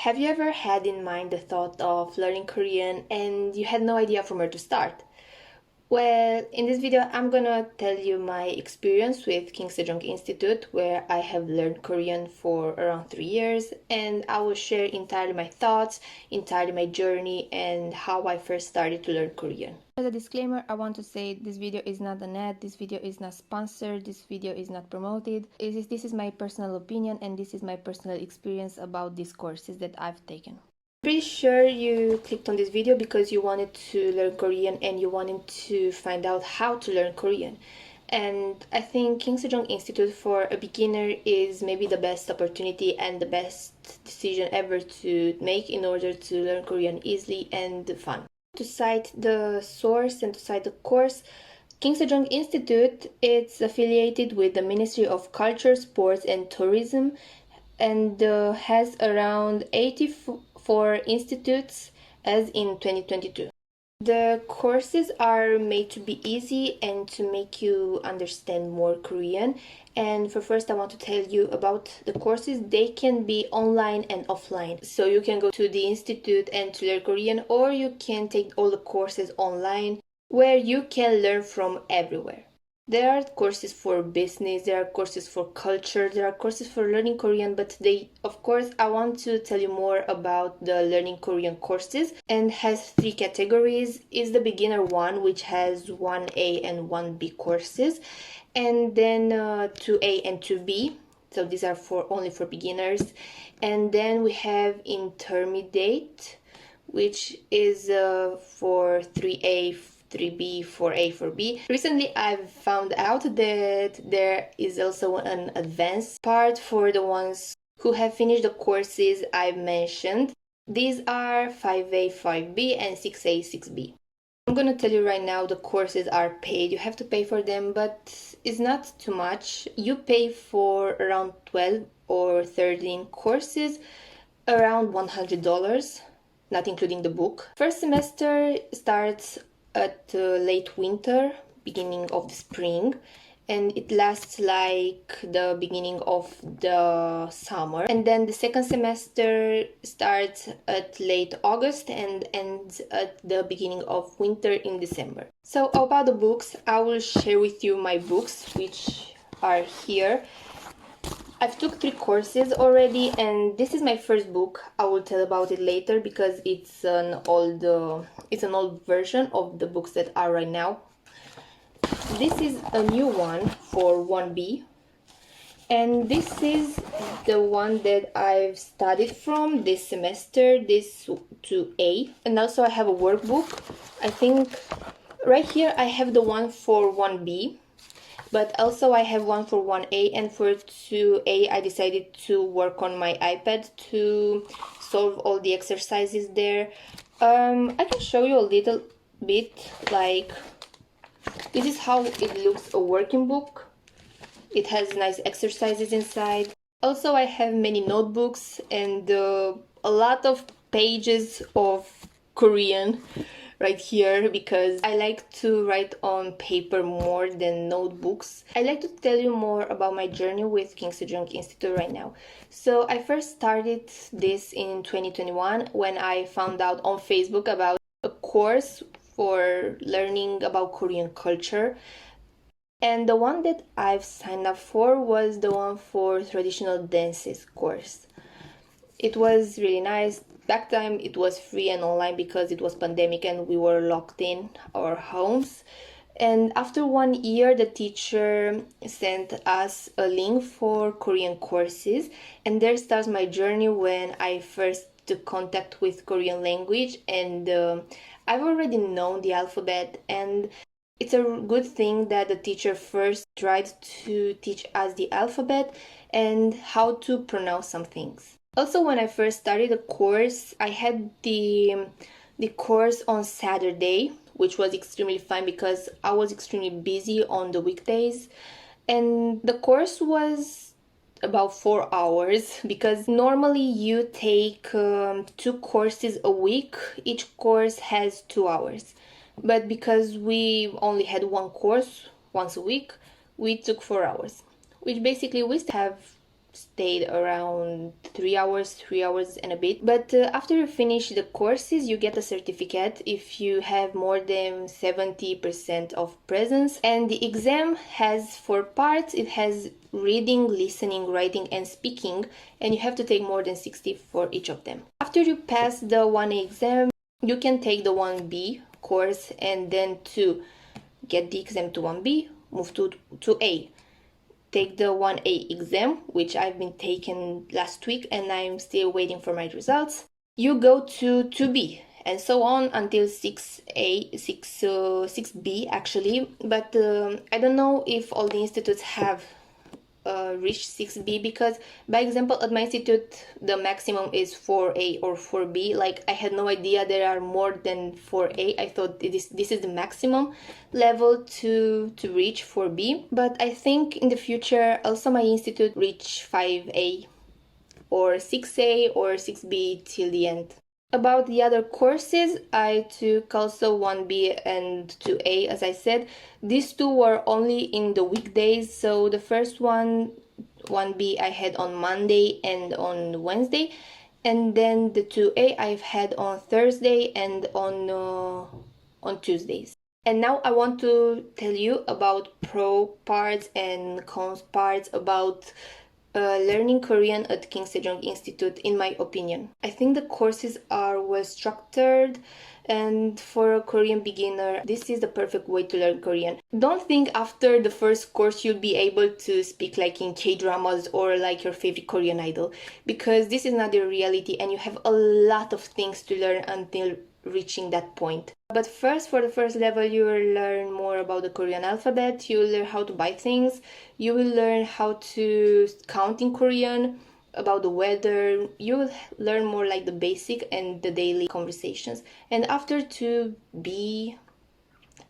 Have you ever had in mind the thought of learning Korean and you had no idea from where to start? Well, in this video, I'm gonna tell you my experience with King Sejong Institute, where I have learned Korean for around 3 years, and I will share entirely my thoughts, entirely my journey, and how I first started to learn Korean. As a disclaimer, I want to say this video is not an ad, this video is not sponsored, this video is not promoted. This is my personal opinion and this is my personal experience about these courses that I've taken. Pretty sure you clicked on this video because you wanted to learn Korean and you wanted to find out how to learn Korean. And I think King Sejong Institute for a beginner is maybe the best opportunity and the best decision ever to make in order to learn Korean easily and fun. To cite the source and to cite the course, King Sejong Institute, it's affiliated with the Ministry of Culture, Sports and Tourism and has around 84 institutes as in 2022. The courses are made to be easy and to make you understand more Korean. And for first, I want to tell you about the courses. They can be online and offline. So you can go to the institute and to learn Korean, or you can take all the courses online where you can learn from everywhere. There are courses for business, there are courses for culture, there are courses for learning Korean, but of course, I want to tell you more about the learning Korean courses and has 3 categories. Is the beginner one, which has 1A and 1B courses, and then 2A and 2B. So these are only for beginners. And then we have intermediate, which is for 3A, 3B, 4A, 4B. Recently, I've found out that there is also an advanced part for the ones who have finished the courses I've mentioned. These are 5A, 5B, and 6A, 6B. I'm gonna tell you right now, the courses are paid. You have to pay for them, but it's not too much. You pay for around 12 or 13 courses, around $100, not including the book. First semester starts at late winter, beginning of the spring, and it lasts like the beginning of the summer. And then the second semester starts at late August and ends at the beginning of winter in December. So about the books, I will share with you my books, which are here. I've took 3 courses already, and this is my first book. I will tell about it later because it's an old version of the books that are right now. This is a new one for 1B, and this is the one that I've studied from this semester, this 2A. And also I have a workbook. I think right here I have the one for 1B. But also I have one for 1A, and for 2A I decided to work on my iPad to solve all the exercises there. I can show you a little bit, like this is how it looks, a working book. It has nice exercises inside. Also I have many notebooks and a lot of pages of Korean right here because I like to write on paper more than notebooks. I'd like to tell you more about my journey with King Sejong Institute right now. So I first started this in 2021 when I found out on Facebook about a course for learning about Korean culture. And the one that I've signed up for was the one for traditional dances course. It was really nice. Back time it was free and online because it was pandemic and we were locked in our homes. And after 1 year, the teacher sent us a link for Korean courses, and there starts my journey when I first took contact with Korean language. And I've already known the alphabet, and it's a good thing that the teacher first tried to teach us the alphabet and how to pronounce some things. Also, when I first started the course, I had the course on Saturday, which was extremely fun because I was extremely busy on the weekdays. And the course was about 4 hours because normally you take 2 courses a week. Each course has 2 hours. But because we only had 1 course once a week, we took 4 hours, which basically we still have stayed around 3 hours and a bit. But after you finish the courses, you get a certificate if you have more than 70% of presence. And the exam has 4 parts. It has reading, listening, writing, and speaking, and you have to take more than 60 for each of them. After you pass the 1A exam, you can take the 1B course, and then to get the exam to 1B, move to A. Take the 1A exam, which I've been taking last week and I'm still waiting for my results. You go to 2B and so on until 6B actually, but I don't know if all the institutes have reached 6B, because by example at my institute the maximum is 4A or 4B. Like, I had no idea there are more than 4A. I thought this is the maximum level to reach 4B, but I think in the future also my institute reach 5A or 6A or 6B till the end. About the other courses, I took also 1B and 2A, as I said. These two were only in the weekdays, so the first one, 1B, I had on Monday and on Wednesday, and then the 2A I've had on Thursday and on Tuesdays. And now I want to tell you about pro parts and cons parts about learning Korean at King Sejong Institute, in my opinion. I think the courses are well structured, and for a Korean beginner, this is the perfect way to learn Korean. Don't think after the first course you'll be able to speak like in K-dramas or like your favorite Korean idol, because this is not the reality and you have a lot of things to learn until reaching that point. But first, for the first level, you will learn more about the Korean alphabet, you will learn how to buy things, you will learn how to count in Korean, about the weather, you will learn more like the basic and the daily conversations. And after 2B,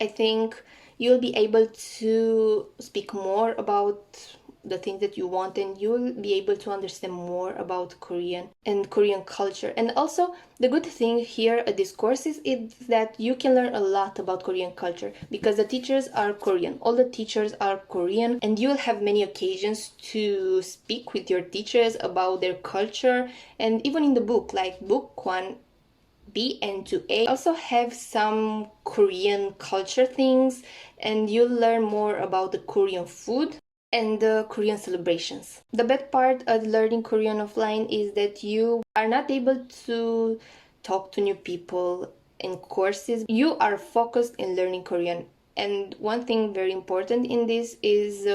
I think you'll be able to speak more about the things that you want, and you'll be able to understand more about Korean and Korean culture. And also, the good thing here at these courses is that you can learn a lot about Korean culture, because the teachers are Korean. All the teachers are Korean, and you'll have many occasions to speak with your teachers about their culture. And even in the book, like book 1B and 2A also have some Korean culture things, and you'll learn more about the Korean food and the Korean celebrations. The bad part of learning Korean offline is that you are not able to talk to new people in courses. You are focused in learning Korean. And one thing very important in this is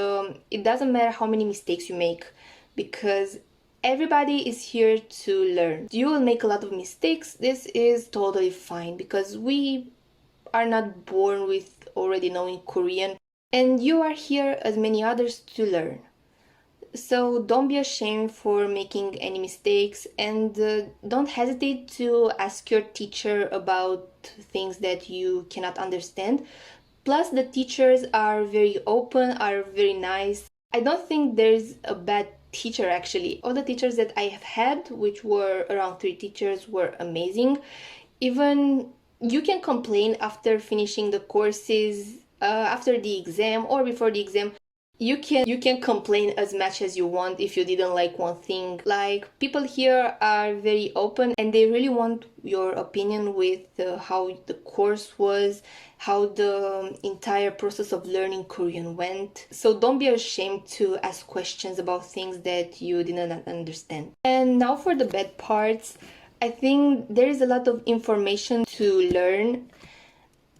it doesn't matter how many mistakes you make, because everybody is here to learn. You will make a lot of mistakes. This is totally fine, because we are not born with already knowing Korean, and you are here as many others to learn. So don't be ashamed for making any mistakes, and don't hesitate to ask your teacher about things that you cannot understand. Plus, the teachers are very open, are very nice. I don't think there's a bad teacher actually. All the teachers that I have had, which were around 3 teachers, were amazing. Even you can complain after finishing the courses, after the exam or before the exam. You can complain as much as you want if you didn't like one thing. Like, people here are very open and they really want your opinion with how the course was, how the entire process of learning Korean went. So don't be ashamed to ask questions about things that you didn't understand. And now for the bad parts. I think there is a lot of information to learn.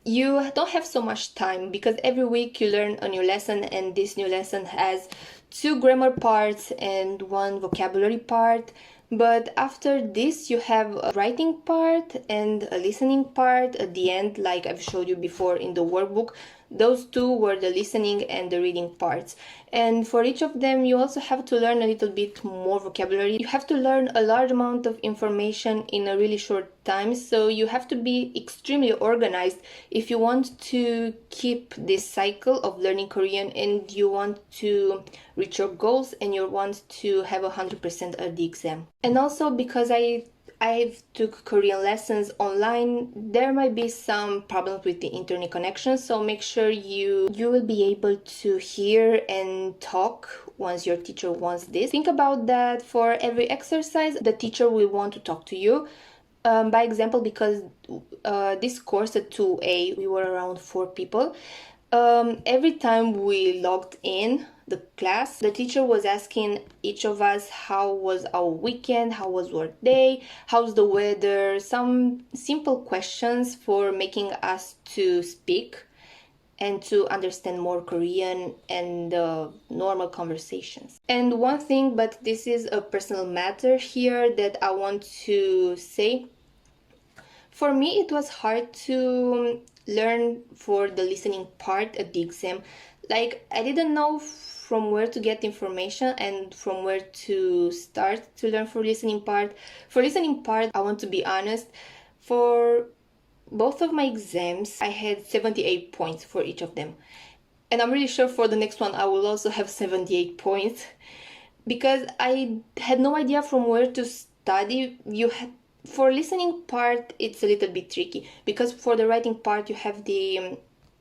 You don't have so much time, because every week you learn a new lesson, and this new lesson has 2 grammar parts and 1 vocabulary part. But after this you have a writing part and a listening part at the end, like I've showed you before in the workbook. Those 2 were the listening and the reading parts. And for each of them you also have to learn a little bit more vocabulary. You have to learn a large amount of information in a really short time, so you have to be extremely organized if you want to keep this cycle of learning Korean and you want to reach your goals and you want to have 100% at the exam. And also, because I've took Korean lessons online, there might be some problems with the internet connection, so make sure you will be able to hear and talk once your teacher wants this. Think about that for every exercise, the teacher will want to talk to you. By example, because this course at 2A, we were around 4 people. Every time we logged in the class, the teacher was asking each of us how was our weekend, how was our day, how's the weather, some simple questions for making us to speak and to understand more Korean and normal conversations. And one thing, but this is a personal matter here that I want to say. For me, it was hard to learn for the listening part at the exam. Like, I didn't know from where to get information and from where to start to learn for listening part. For listening part, I want to be honest, for both of my exams, I had 78 points for each of them. And I'm really sure for the next one, I will also have 78 points because I had no idea from where to study. For listening part, it's a little bit tricky because for the writing part, you have the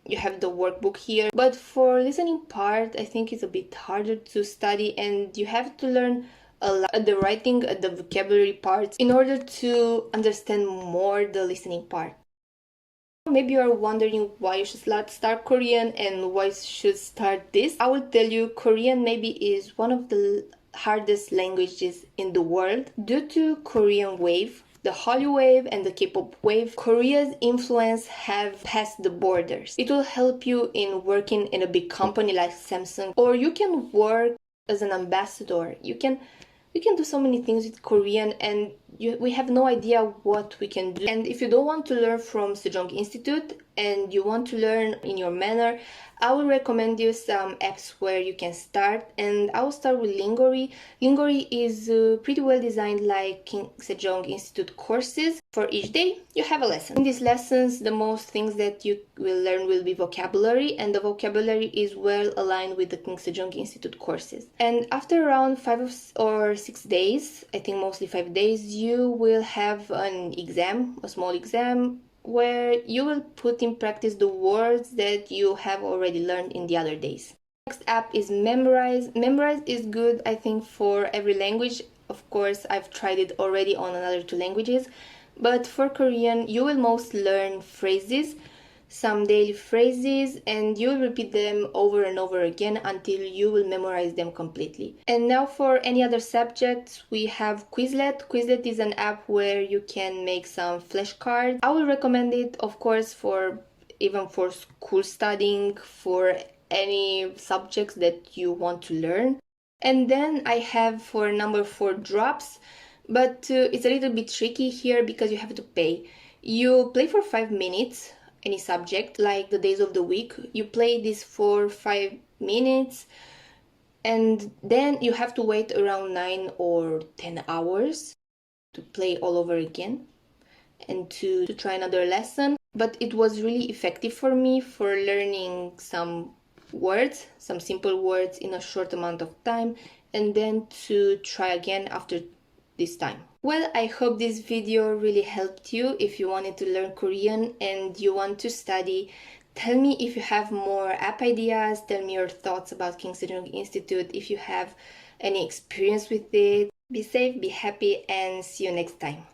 workbook here. But for listening part, I think it's a bit harder to study and you have to learn a lot the writing, the vocabulary parts in order to understand more the listening part. Maybe you are wondering why you should start Korean and why you should start this. I will tell you, Korean maybe is one of the hardest languages in the world. Due to Korean wave, the Hallyu wave and the K-pop wave, Korea's influence have passed the borders. It will help you in working in a big company like Samsung, or you can work as an ambassador. You can do so many things with Korean and we have no idea what we can do. And if you don't want to learn from Sejong Institute and you want to learn in your manner, I will recommend you some apps where you can start. And I will start with Lingory. Lingory is pretty well designed like King Sejong Institute courses. For each day, you have a lesson. In these lessons, the most things that you will learn will be vocabulary, and the vocabulary is well aligned with the King Sejong Institute courses. And after around 5 or 6 days, I think mostly 5 days, you will have an exam, a small exam, where you will put in practice the words that you have already learned in the other days. Next app is Memrise. Memrise is good, I think, for every language. Of course, I've tried it already on another 2 languages. But for Korean, you will most learn phrases, some daily phrases, and you will repeat them over and over again until you will memorize them completely. And now for any other subjects, we have Quizlet. Quizlet is an app where you can make some flashcards. I will recommend it, of course, even for school studying, for any subjects that you want to learn. And then I have for number 4 Drops. But it's a little bit tricky here because you have to pay. You play for 5 minutes, any subject, like the days of the week. You play this for 5 minutes and then you have to wait around 9 or 10 hours to play all over again and to try another lesson. But it was really effective for me for learning some words, some simple words in a short amount of time, and then to try again after this time. Well, I hope this video really helped you if you wanted to learn Korean and you want to study. Tell me if you have more app ideas, tell me your thoughts about King Sejong Institute, if you have any experience with it. Be safe, be happy, and see you next time.